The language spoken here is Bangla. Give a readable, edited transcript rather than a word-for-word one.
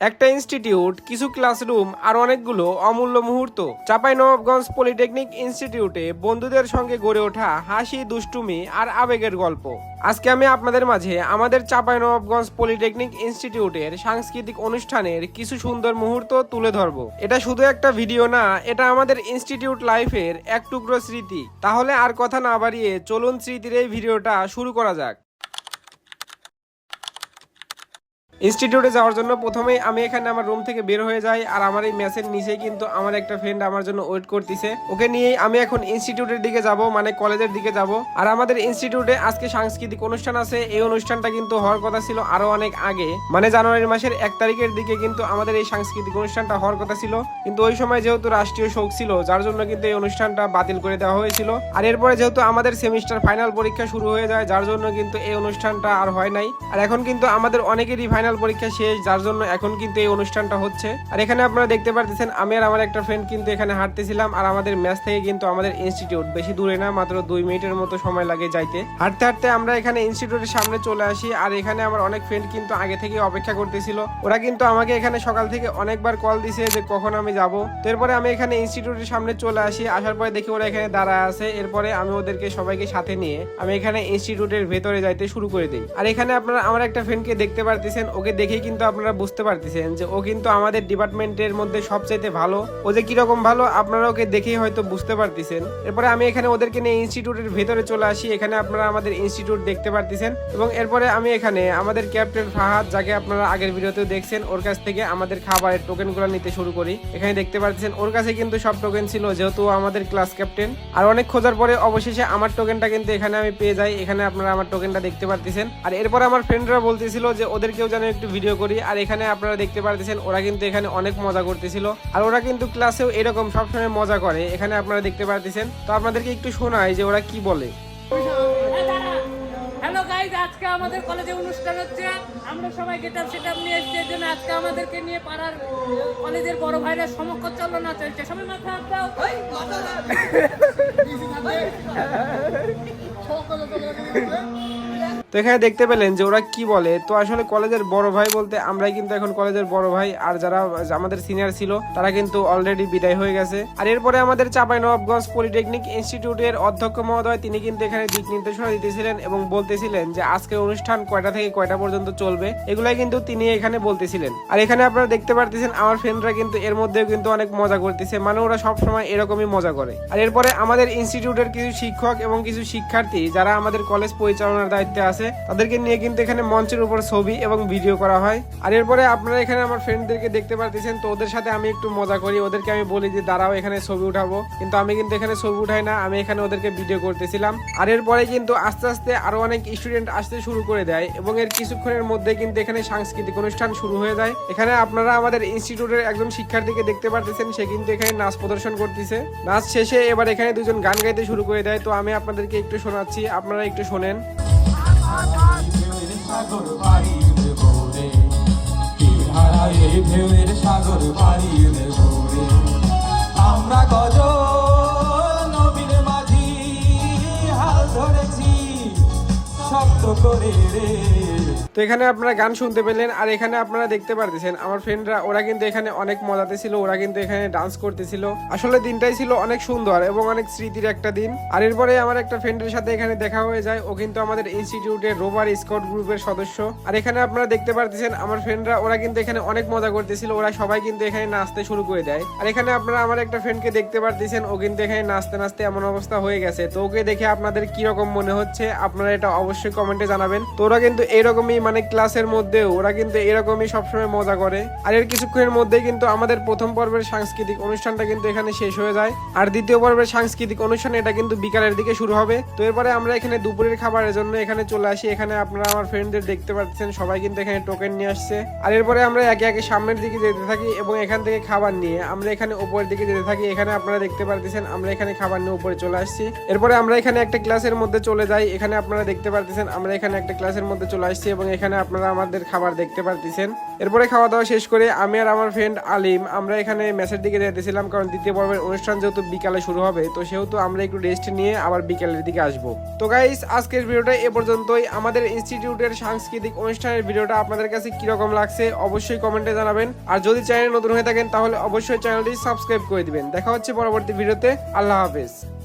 একটা ইনস্টিটিউট, কিছু ক্লাসরুম আর অনেকগুলো অমূল্য মুহূর্ত। চাঁপাইনবাবগঞ্জ পলিটেকনিক ইনস্টিটিউটে বন্ধুদের সঙ্গে গড়ে ওঠা হাসি, দুষ্টুমি আর আবেগের গল্প। আজকে আমি আপনাদের মাঝে আমাদের চাঁপাইনবাবগঞ্জ পলিটেকনিক ইনস্টিটিউটের সাংস্কৃতিক অনুষ্ঠানের কিছু সুন্দর মুহূর্ত তুলে ধরবো। এটা শুধু একটা ভিডিও না, এটা আমাদের ইনস্টিটিউট লাইফের এক টুকরো স্মৃতি। তাহলে আর কথা না বাড়িয়ে চলুন স্মৃতির এই ভিডিওটা শুরু করা যাক। ইনস্টিটিউটে যাওয়ার জন্য প্রথমেই আমি এখানে আমার রুম থেকে বের হয়ে যাই, আর আমার এই মেসের নিচেই কিন্তু আমার একটা ফ্রেন্ড আমার জন্য ওয়েট করতেছে। ওকে নিয়েই আমি এখন ইনস্টিটিউটের দিকে যাব, মানে কলেজের দিকে যাব। আর আমাদের ইনস্টিটিউটে আজকে সাংস্কৃতিক অনুষ্ঠান আছে। এই অনুষ্ঠানটা কিন্তু হওয়ার কথা ছিল আরো অনেক আগে, মানে জানুয়ারি মাসের 1 তারিখের দিকে কিন্তু আমাদের এই সাংস্কৃতিক অনুষ্ঠানটা হওয়ার কথা ছিল। কিন্তু ওই সময় যেহেতু রাষ্ট্রীয় শোক ছিল, যার জন্য কিন্তু এই অনুষ্ঠানটা বাতিল করে দেওয়া হয়েছিল। আর এরপরে যেহেতু আমাদের সেমিস্টার ফাইনাল পরীক্ষা শুরু হয়ে যায়, যার জন্য কিন্তু এই অনুষ্ঠানটা আর হয় নাই। আর এখন কিন্তু আমাদের অনেকেরই ফাইনাল পরীক্ষা শেষ, যার জন্য এখন কিন্তু এই অনুষ্ঠানটা হচ্ছে। আর এখানে আপনারা দেখতে পারতেছেন আমি আর আমার একটা ফ্রেন্ড কিন্তু এখানে হাঁটতেছিলাম। আর আমাদের ম্যাচ থেকে কিন্তু আমাদের ইনস্টিটিউট বেশি দূরে না, মাত্র 2 মিনিটের মতো সময় লাগে যাইতে। হাঁটতে হাঁটতে আমরা এখানে ইনস্টিটিউটের সামনে চলে আসি। আর এখানে আমার অনেক ফ্রেন্ড কিন্তু আগে থেকে অপেক্ষা করতেছিল। ওরা কিন্তু আমাকে এখানে সকাল থেকে অনেকবার কল দিছে যে কখন আমি যাব। তো এরপরে আমি এখানে ইনস্টিটিউটের সামনে চলে আসি। আসার পরে দেখি ওরা এখানে দাঁড়ায় আছে। এরপরে আমি ওদেরকে সবাইকে সাথে নিয়ে আমি এখানে ইনস্টিটিউটের ভেতরে যাইতে শুরু করে দিই। আর এখানে আপনারা আমার একটা ফ্রেন্ডকে দেখতে পারতেছেন। ওকে দেখে কিন্তু আপনারা বুঝতে পারতেছেন যে ও কিন্তু আমাদের ডিপার্টমেন্টের মধ্যে সবচাইতে ভালো। ও যে কিরকম ভালো আপনারা ওকে দেখেই হয়তো বুঝতে পারতেছেন। এরপরে আমি এখানে ওদেরকে নিয়ে ইনস্টিটিউটের ভেতরে চলে আসি। এখানে আপনারা আমাদের ইনস্টিটিউট দেখতে পারতেছেন। এবং এরপরে আমি এখানে আমাদের ক্যাপ্টেন ফাহাদ, যাকে আপনারা আগের ভিডিওতেও দেখছেন, ওর কাছ থেকে আমাদের খাবারের টোকেনগুলো নিতে শুরু করি। এখানে দেখতে পারতেছেন ওর কাছে কিন্তু সব টোকেন ছিল, যেহেতু আমাদের ক্লাস ক্যাপ্টেন। আর অনেক খোঁজার পরে অবশেষে আমার টোকেনটা কিন্তু এখানে আমি পেয়ে যাই। এখানে আপনারা আমার টোকেনটা দেখতে পারতেছেন। আর এরপর আমার ফ্রেন্ডরা বলতেছিল যে ওদেরকেও যেন একটু ভিডিও করি। আর এখানে আপনারা দেখতে পারতেছেন ওরা কিন্তু এখানে অনেক মজা করতেছিল। আর ওরা কিন্তু ক্লাসেও এরকম সবসময় মজা করে, এখানে আপনারা দেখতে পারতেছেন। তো আপনাদেরকে একটু শোনাই যে ওরা কি বলে। হ্যালো গাইজ, আজকে আমাদের কলেজে অনুষ্ঠান হচ্ছে। আমরা সবাই গেটআপ সেটআপ নিয়ে এসেছি। এর জন্য আজকে আমাদেরকে নিয়ে পাড়ার কলেজের বড় ভাইরা সমক্ষ চলনা চলছে। সবাই মাথা হাত দাও। তো এখানে দেখতে পেলেন যে ওরা কি বলে। তো আসলে কলেজের বড় ভাই বলতে আমরাই কিন্তু এখন কলেজের বড় ভাই। আর যারা আমাদের সিনিয়র ছিল তারা কিন্তু অলরেডি বিদায় হয়ে গেছে। আর এরপরে আমাদের চাঁপাইনবাবগঞ্জ পলিটেকনিক ইনস্টিটিউটের অধ্যক্ষ মহোদয়, তিনি কিন্তু এখানে দিক নির্দেশনা দিতেছিলেন এবং বলতেছিলেন যে আজকের অনুষ্ঠান কয়টা থেকে কয়টা পর্যন্ত চলবে, এগুলাই কিন্তু তিনি এখানে বলতেছিলেন। আর এখানে আপনারা দেখতে পারতেছেন আমার ফ্রেন্ডরা কিন্তু এর মধ্যেও কিন্তু অনেক মজা করতেছে, মানে ওরা সবসময় এরকমই মজা করে। আর এরপরে আমাদের ইনস্টিটিউটের কিছু শিক্ষক এবং কিছু শিক্ষার্থী যারা আমাদের কলেজ পরিচালনার দায়িত্বে আছে, তাদেরকে নিয়ে কিন্তু এখানে মঞ্চের উপর ছবি এবং ভিডিও করা হয়। আর এরপরে আপনারা এখানে আমার ফ্রেন্ডদেরকে দেখতে পারতেছেন। তো ওদের সাথে আমি একটু মজা করি, ওদেরকে আমি বলি যে দাঁড়াও এখানে ছবি উঠাবো, কিন্তু আমি কিন্তু এখানে ছবি উঠাই না, আমি এখানে ওদেরকে ভিডিও করতেছিলাম। আর এরপরে কিন্তু আস্তে আস্তে আরো অনেক স্টুডেন্ট আসতে শুরু করে দেয় এবং এর কিছুক্ষণের মধ্যে কিন্তু এখানে সাংস্কৃতিক অনুষ্ঠান শুরু হয়ে যায়। এখানে আপনারা আমাদের ইনস্টিটিউটের একজন শিক্ষার্থীকে দেখতে পারতেছেন, সে কিন্তু এখানে নাচ প্রদর্শন করতেছে। নাচ শেষে এবার এখানে দুজন গান গাইতে শুরু করে দেয়। তো আমি আপনাদেরকে একটু শোনাচ্ছি, আপনারা একটু শোনেন। সাগর পাড়ি দেব রে, হারায়ে ঢেউয়ের সাগর পাড়ি দেব রে, আমরা গজল নবীর মাঝি হাল ধরেছি শক্ত করে রে। তো এখানে আপনারা গান শুনতে পেলেন। আর এখানে আপনারা দেখতে পারতেছেন আমার ফ্রেন্ডরা, ওরা কিন্তু এখানে অনেক মজাতে ছিল, ওরা কিন্তু এখানে ডান্স করতেছিল। আসলে দিনটাই ছিল অনেক সুন্দর এবং অনেক স্মৃতির একটা দিন। আর এরপরে আমার একটা ফ্রেন্ডের সাথে এখানে দেখা হয়ে যায়, ও কিন্তু আমাদের ইনস্টিটিউটের রোভার স্কাউট গ্রুপের সদস্য। আর এখানে আপনারা দেখতে পারতেছেন আমার ফ্রেন্ডরা, ওরা কিন্তু এখানে অনেক মজা করতেছিল, ওরা সবাই কিন্তু এখানে নাচতে শুরু করে দেয়। আর এখানে আপনারা আমার একটা ফ্রেন্ডকে দেখতে পারতেছেন, ও কিন্তু এখানে নাচতে নাচতে এমন অবস্থা হয়ে গেছে। তো ওকে দেখে আপনাদের কি রকম মনে হচ্ছে আপনারা এটা অবশ্যই কমেন্টে জানাবেন। তো ওরা কিন্তু এইরকমই, মানে ক্লাসের মধ্যে ওরা কিন্তু এরকমই সবসময় মজা করে। আর এর কিছুক্ষণের মধ্যে কিন্তু আমাদের প্রথম পর্বের সাংস্কৃতিক অনুষ্ঠানটা কিন্তু এখানে শেষ হয়ে যায়। আর দ্বিতীয় পর্বের সাংস্কৃতিক অনুষ্ঠান এটা কিন্তু বিকালের দিকে শুরু হবে। তো এরপরে আমরা এখানে দুপুরের খাবারের জন্য এখানে চলে আসি। এখানে আপনারা আমার ফ্রেন্ডদের দেখতে পাচ্ছেন, সবাই কিন্তু এখানে টোকেন নিয়ে আসছে। আর এরপরে আমরা একে একে সামনের দিকে যেতে থাকি এবং এখান থেকে খাবার নিয়ে আমরা এখানে উপরের দিকে যেতে থাকি। এখানে আপনারা দেখতে পাচ্ছেন আমরা এখানে খাবার নিয়ে উপরে চলে আসছি। এরপরে আমরা এখানে একটা ক্লাসের মধ্যে চলে যাই। এখানে আপনারা দেখতে পাচ্ছেন আমরা এখানে একটা ক্লাসের মধ্যে চলে আসছি এবং এখানে আপনারা আমাদের খাবার দেখতে পারতেছেন। এরপরে খাওয়া দাওয়া শেষ করে আমি আর আমার ফ্রেন্ড আলিম আমরা এখানে মেসের দিকে যেতেছিলাম, কারণ দ্বিতীয় পর্বের অনুষ্ঠান যেহেতু বিকালে শুরু হবে, তো সেহেতু আমরা একটু রেস্ট নিয়ে আবার বিকালের দিকে আসবো। তো গাইস, আজকের ভিডিওটা এ পর্যন্তই। আমাদের ইনস্টিটিউটের সাংস্কৃতিক অনুষ্ঠানের ভিডিওটা আপনাদের কাছে কিরকম লাগছে অবশ্যই কমেন্টে জানাবেন। আর যদি চ্যানেলে নতুন হয়ে থাকেন তাহলে অবশ্যই চ্যানেলটি সাবস্ক্রাইব করে দিবেন। দেখা হচ্ছে পরবর্তী ভিডিওতে। আল্লাহ হাফেজ।